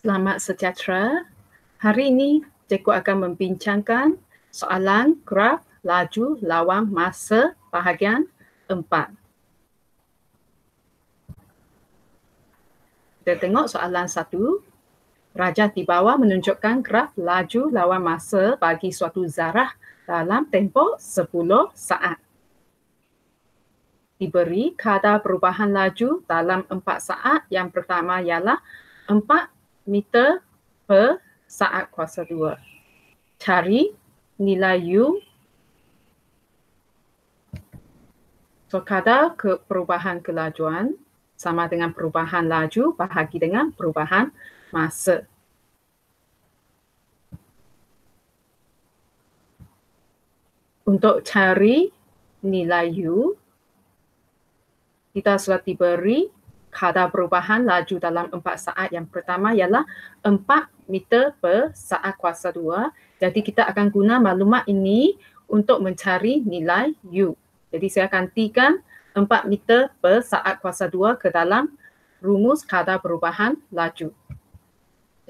Selamat sejahtera. Hari ini cikgu akan membincangkan soalan graf laju lawan masa bahagian 4. Kita tengok soalan 1. Rajah di bawah menunjukkan graf laju lawan masa bagi suatu zarah dalam tempoh 10 saat. Diberi kadar perubahan laju dalam 4 saat. Yang pertama ialah 4 meter per saat kuasa 2. Cari nilai U. So, kadar perubahan kelajuan sama dengan perubahan laju bahagi dengan perubahan masa. Untuk cari nilai U, kita sudah diberi kadar perubahan laju dalam 4 saat. Yang pertama ialah 4 meter per saat kuasa 2. Jadi kita akan guna maklumat ini untuk mencari nilai U. Jadi saya akan tikan 4 meter per saat kuasa 2 ke dalam rumus kadar perubahan laju.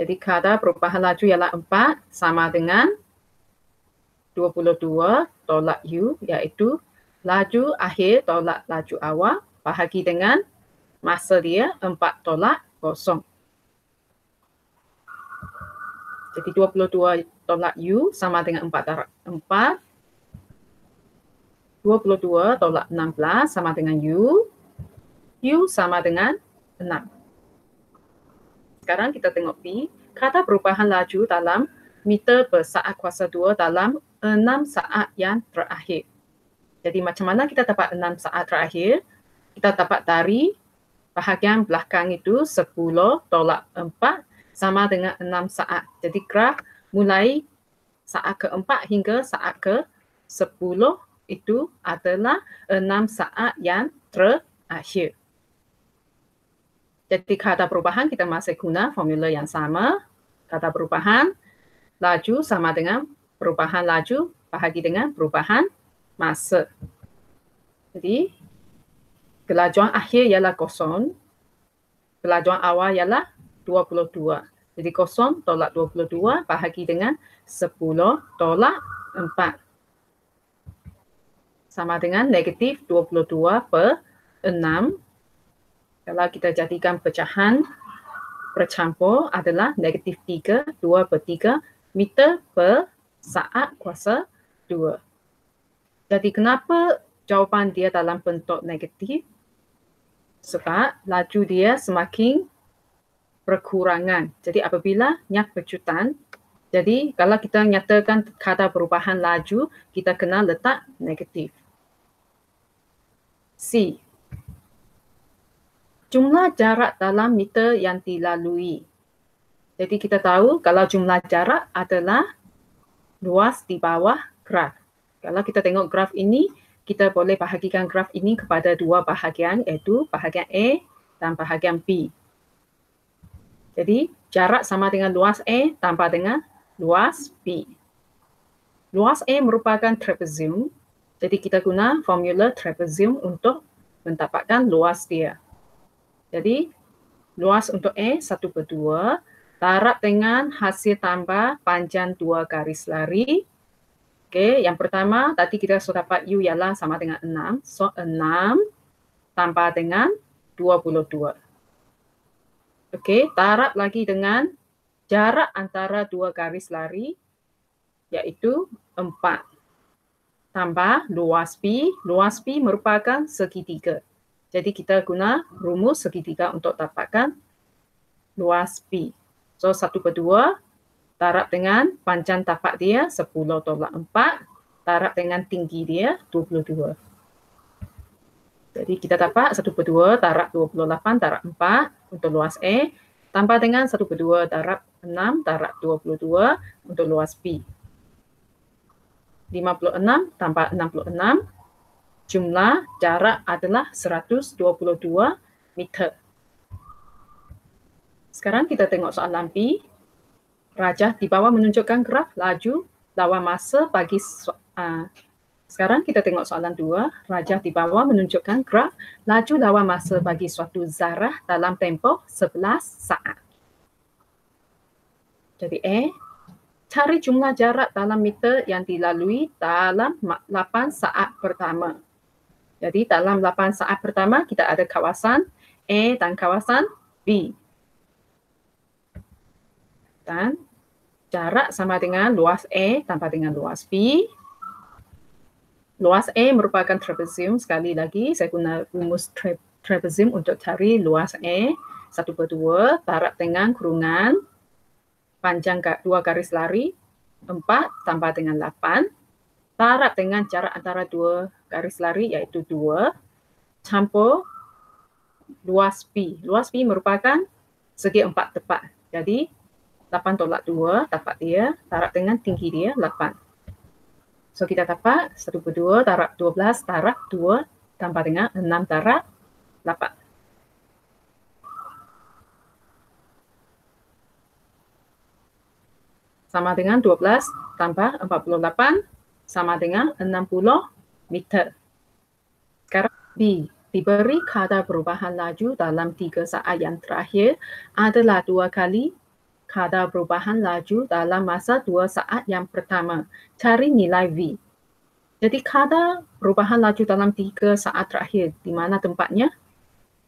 Jadi kadar perubahan laju ialah 4 sama dengan 22 tolak U, iaitu laju akhir tolak laju awal bahagi dengan masa dia 4 tolak 0. Jadi 22 tolak U sama dengan 4 tolak 4. 22 tolak 16 sama dengan U. U sama dengan 6. Sekarang kita tengok P. Kadar perubahan laju dalam meter per saat kuasa 2 dalam 6 saat yang terakhir. Jadi macam mana kita dapat 6 saat terakhir? Kita dapat dari bahagian belakang itu 10 tolak 4 sama dengan 6 saat. Jadi graf mulai saat ke-4 hingga saat ke-10 itu adalah 6 saat yang terakhir. Jadi kadar perubahan kita masih guna formula yang sama. Kadar perubahan laju sama dengan perubahan laju bahagi dengan perubahan masa. Jadi kelajuan akhir ialah 0. Kelajuan awal ialah 22. Jadi 0 tolak 22 bahagi dengan 10 tolak 4. Sama dengan negatif 22 per 6. Kalau kita jadikan pecahan bercampur adalah negatif 3, 2 per 3 meter per saat kuasa 2. Jadi kenapa jawapan dia dalam bentuk negatif? Sebab laju dia semakin berkurangan. Jadi apabila nyak pecutan, jadi kalau kita nyatakan kadar perubahan laju, kita kena letak negatif. C. Jumlah jarak dalam meter yang dilalui. Jadi kita tahu kalau jumlah jarak adalah luas di bawah graf. Kalau kita tengok graf ini, kita boleh bahagikan graf ini kepada dua bahagian, iaitu bahagian A dan bahagian B. Jadi jarak sama dengan luas A tambah dengan luas B. Luas A merupakan trapezium. Jadi kita guna formula trapezium untuk mendapatkan luas dia. Jadi luas untuk A 1/2 darab dengan hasil tambah panjang 2 garis lari. Okey, yang pertama tadi kita sudah dapat U ialah sama dengan 6. So 6 tambah dengan 22. Okey, darab lagi dengan jarak antara 2 garis lari iaitu 4. Tambah luas P. Luas P merupakan segitiga. Jadi kita guna rumus segitiga untuk dapatkan luas P. So 1/2 darab dengan panjang tapak dia 10 tolak 4, darab dengan tinggi dia 22. Jadi kita dapat 1/2 darab 28 darab 4 untuk luas A, tambah dengan 1/2 darab 6 darab 22 untuk luas B. 56 tambah 66, jumlah jarak adalah 122 meter. Sekarang kita tengok soalan B. Rajah di bawah menunjukkan graf laju lawan masa bagi sekarang kita tengok soalan 2. Rajah di bawah menunjukkan graf laju lawan masa bagi suatu zarah dalam tempoh 11 saat. Jadi cari jumlah jarak dalam meter yang dilalui dalam 8 saat pertama. Jadi dalam 8 saat pertama kita ada kawasan A dan kawasan B. Dan jarak sama dengan luas A tambah dengan luas B. Luas A merupakan trapezium. Sekali lagi saya guna rumus trapezium untuk cari luas A. 1/2 darab dengan kurungan panjang 2 garis lari 4 tambah dengan 8 darab dengan jarak antara 2 garis lari iaitu 2 campur luas B. Luas B merupakan segi 4 tepat. Jadi 8 tolak 2 dapat dia darab dengan tinggi dia 8. So kita dapat 1/2 darab 12 darab 2 tambah dengan 6 darab 8. Sama dengan 12 tambah 48 sama dengan 60 meter. Sekarang B. Diberi kadar perubahan laju dalam 3 saat yang terakhir adalah 2 kali kadar perubahan laju dalam masa 2 saat yang pertama. Cari nilai V. Jadi kadar perubahan laju dalam 3 saat terakhir, di mana tempatnya?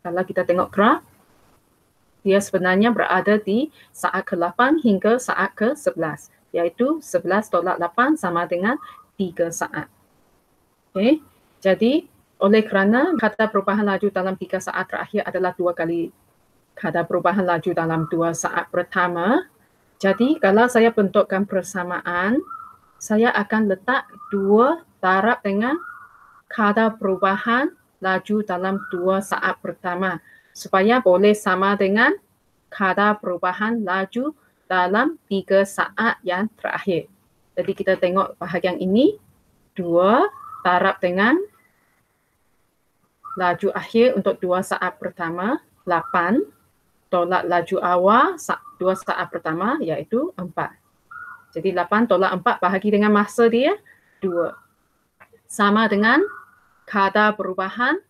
Kalau kita tengok graf, dia sebenarnya berada di saat ke-8 hingga saat ke-11, iaitu 11 tolak 8 sama dengan 3 saat. Okay. Jadi, oleh kerana kadar perubahan laju dalam 3 saat terakhir adalah 2 kali kadar perubahan laju dalam 2 saat pertama, jadi kalau saya bentukkan persamaan, saya akan letak 2 darab dengan kadar perubahan laju dalam 2 saat pertama supaya boleh sama dengan kadar perubahan laju dalam 3 saat yang terakhir. Jadi kita tengok bahagian ini, 2 darab dengan laju akhir untuk 2 saat pertama, 8 tolak laju awal 2 saat pertama iaitu 4. Jadi 8 tolak 4 bahagi dengan masa dia 2. Sama dengan kadar perubahan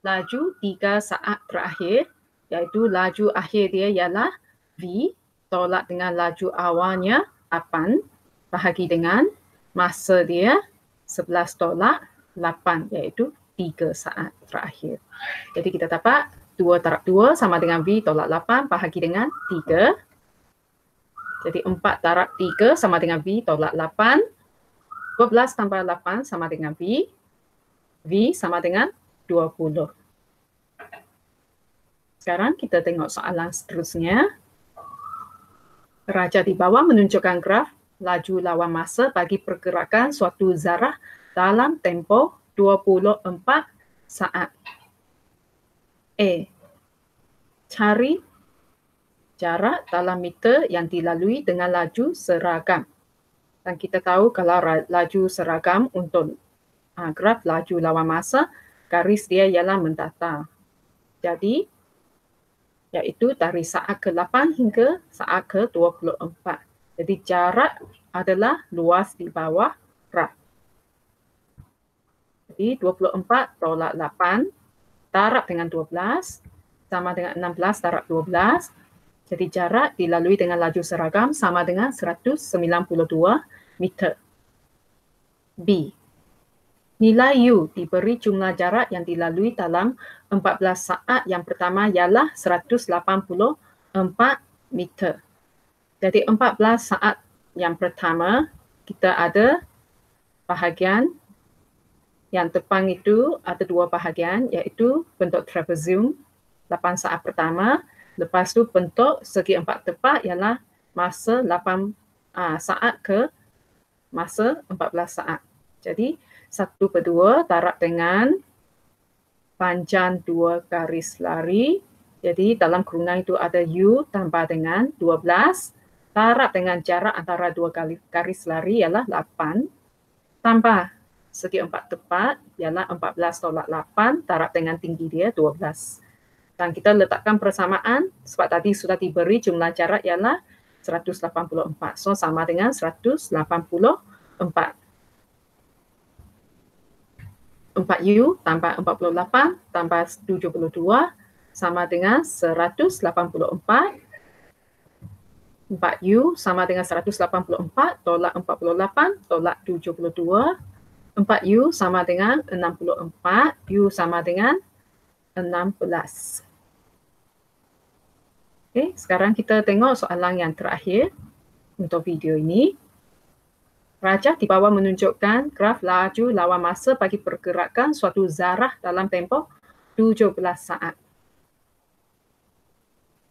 laju 3 saat terakhir iaitu laju akhir dia ialah V tolak dengan laju awalnya 8 bahagi dengan masa dia 11 tolak 8 iaitu 3 saat terakhir. Jadi kita dapat 2 darab 2 sama dengan V tolak 8 bahagi dengan 3. Jadi 4 darab 3 sama dengan V tolak 8. 12 tambah 8 sama dengan V. V sama dengan 20. Sekarang kita tengok soalan seterusnya. Raja di bawah menunjukkan graf laju lawan masa bagi pergerakan suatu zarah dalam tempoh 24 saat. A. Cari jarak dalam meter yang dilalui dengan laju seragam. Dan kita tahu kalau laju seragam untuk graf laju lawan masa, garis dia ialah mendatar. Jadi, iaitu dari saat ke-8 hingga saat ke-24. Jadi jarak adalah luas di bawah graf. Jadi 24 tolak 8 darab dengan 12 sama dengan 16 darab 12. Jadi jarak dilalui dengan laju seragam sama dengan 192 meter. B. Nilai U diberi jumlah jarak yang dilalui dalam 14 saat yang pertama ialah 184 meter. Jadi 14 saat yang pertama kita ada bahagian yang depan itu ada 2 bahagian iaitu bentuk trapezium 8 saat pertama. Lepas tu bentuk segi 4 tepat ialah masa 8 saat ke masa 14 saat. Jadi 1/2 darab dengan panjang 2 garis lari. Jadi dalam kurungan itu ada U tambah dengan 12 darab dengan jarak antara 2 garis lari ialah 8 tambah segi 4 tepat ialah 14 tolak 8 darab dengan tinggi dia 12. Dan kita letakkan persamaan sebab tadi sudah diberi jumlah jarak ialah 184. So sama dengan 184. 4U tambah 48 tambah 72 sama dengan 184 4U sama dengan 184 tolak 48 tolak 72. 4U sama dengan 64. U sama dengan 16. Okey, sekarang kita tengok soalan yang terakhir untuk video ini. Rajah di bawah menunjukkan graf laju lawan masa bagi pergerakan suatu zarah dalam tempoh 17 saat.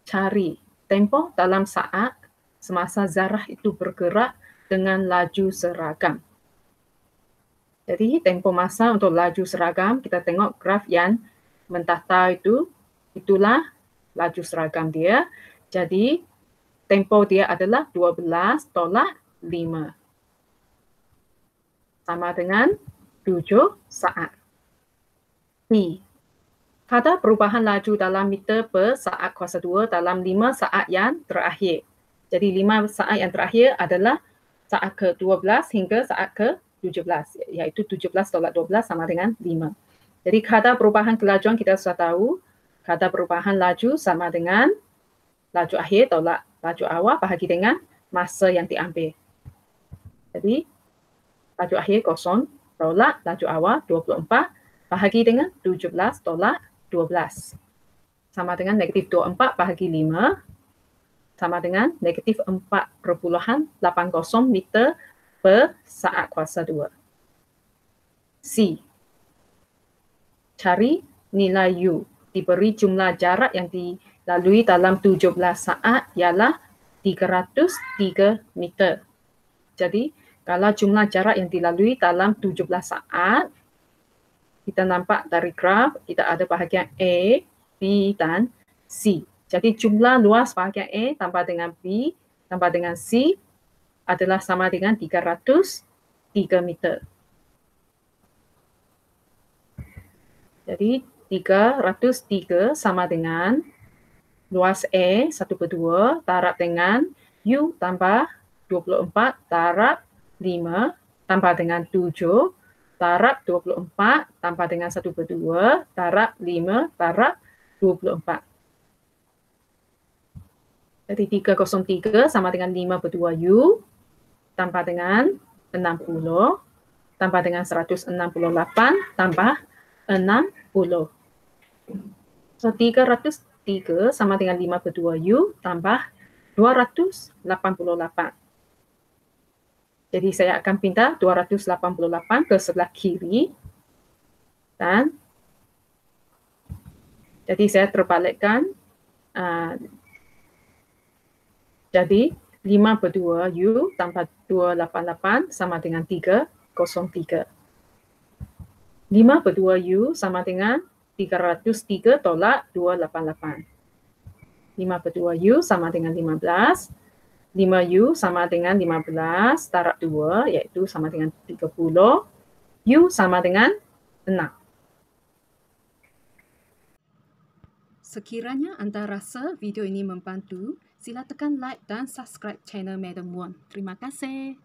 Cari tempoh dalam saat semasa zarah itu bergerak dengan laju seragam. Jadi tempoh masa untuk laju seragam, kita tengok graf yang mentata itu, itulah laju seragam dia. Jadi tempoh dia adalah 12 tolak 5. Sama dengan 7 saat. P. Kadar perubahan laju dalam meter per saat kuasa 2 dalam 5 saat yang terakhir. Jadi 5 saat yang terakhir adalah saat ke-12 hingga saat ke-17, iaitu 17 tolak 12 sama dengan 5. Jadi kadar perubahan kelajuan kita sudah tahu, kadar perubahan laju sama dengan laju akhir tolak laju awal bahagi dengan masa yang diambil. Jadi laju akhir 0 tolak laju awal 24 bahagi dengan 17 tolak 12. Sama dengan negatif 24 bahagi 5 sama dengan negatif 4,80 meter per saat kuasa 2. C. Cari nilai U. Diberi jumlah jarak yang dilalui dalam 17 saat ialah 303 meter. Jadi, kalau jumlah jarak yang dilalui dalam 17 saat, kita nampak dari graf, kita ada bahagian A, B dan C. Jadi jumlah luas bahagian A tambah dengan B tambah dengan C adalah sama dengan 303 meter. Jadi 303 sama dengan luas A 1/2 darab dengan U tambah 24 darab 5 tambah dengan 7 darab 24 tambah dengan 1/2 darab 5 darab 24. Jadi 303 sama dengan 5/2U tambah dengan 60 tambah dengan 168 tambah 60. So 303 sama dengan 5/2U tambah 288. Jadi saya akan pindah 288 ke sebelah kiri dan jadi saya terbalikkan. Jadi 5/2U tambah 288 sama dengan 303. 5/2U sama dengan 303 tolak 288. 5/2U sama dengan 15. 5U sama dengan 15 darab 2 iaitu sama dengan 30. U sama dengan 6. Sekiranya anda rasa video ini membantu, sila tekan like dan subscribe channel Madam Won. Terima kasih.